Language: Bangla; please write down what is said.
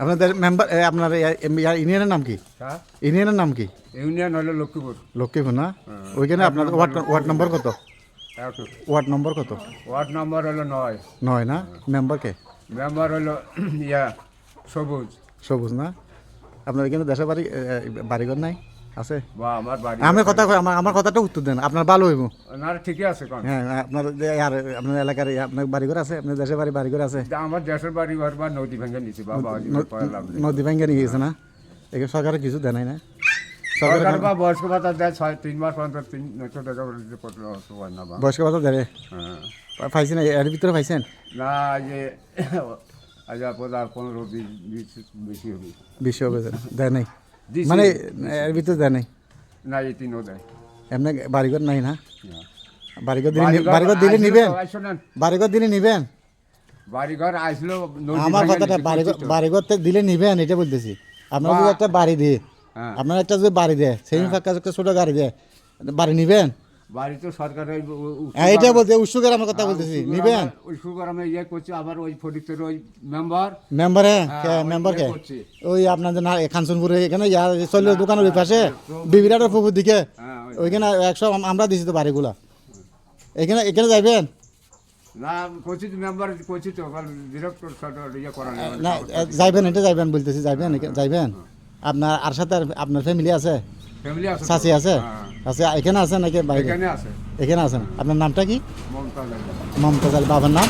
আপনাদের মেম্বার আপনার ইউনিয়নের নাম কি? হ্যাঁ ইউনিয়নের নাম কি? ইউনিয়ন হলো লক্ষ্মীপুর। লক্ষ্মীপুর না? ওইখানে আপনাদের ওয়ার্ড নম্বর কত? ওয়ার্ড নম্বর কত? ওয়ার্ড নম্বর হলো 9। 9 না? মেম্বার কে? মেম্বার হলো ইয়া সবুজ। সবুজ না? আপনার এখানে দেশের বাড়িঘর নাই আছে? বা আমার বাড়ি আমার কথা আমার কথাটা উত্তর দেন, আপনার ভালো হইব। না ঠিকই আছে কোন। হ্যাঁ আপনার আর আপনার এলাকার আপনার বাড়িঘর আছে, আপনার দেশের বাড়িঘর আছে? আমার দেশের বাড়ি ঘর বা নদী ভেঙে নিছি বাবা। নদী ভাঙ্গা নিয়ে গেছে না? এখানে সরকারের কিছু দেয় নাই না? সরকার বা বয়স্ক ভাতা দেয় 3 মাস পর্যন্ত 300 টাকা করে দিতে পারে না বা। বয়স্ক ভাতা দেয়? হ্যাঁ পাইছেন এর ভিতরে পাইছেন? না যে আচ্ছা 15-20 বেশি হবে। বেশি হবে দেয় নাই দিছি। মানে এর ভিতরে দেয় নাই? না এই 3ও দেয় এমনি বাড়িঘর নাই না? না। বাড়িঘর দিলে নিবেন? শোনেন বাড়িঘর দিলে নিবেন? বাড়িঘর আসলো নদী আমার ভাঙে কথাটা নিছি, বাড়িঘর বুঝছি তো। বাড়িঘর দিলে নিবেন এটা বলতেছি। আপনার যদি একটা বাড়ি দিয়ে হ্যাঁ আপনার একটা যদি বাড়ি দেয় সেই ফাঁকা একটা ছোট গাড়ি দেয় বাড়ি নিবেন? বাড়ি তো সরকারের হ্যাঁ এটা বলতে উৎসুকের আমার কথা বলতেছি, নিবেন? ওই সুগার আমি ইয়ে করছি আবার ওই ফটিকদের ওই মেম্বার মেম্বারে হ্যাঁ, মেম্বার কে? ইয়ে করছি। ওই আপনাদের না খানসনপুরে এখানে চল্লিশ দোকানের ওই পাশে বিবিরাটের পুকুর দিকে হ্যাঁ ওইখানে 100 আমরা দিছি তো বাড়িগুলা। এখানে এখানে যাইবেন না করছি তো মেম্বার করছি তো ডিরেক্টর ইয়ে করা না? যাইবেন এটা যাইবেন বলতেছি, যাইবেন যাইবেন? আপনার আর সাথে আপনার ফ্যামিলি আছে? ফ্যামিলি আছে তো? চাচি আছে? হ্যাঁ, আছে এখানে আছে নাকি বাইরে? এখানে আছে এখানে আছেন। আপনার নামটা কি? মমতাজ। মমতাজ আলী। বাবার নাম?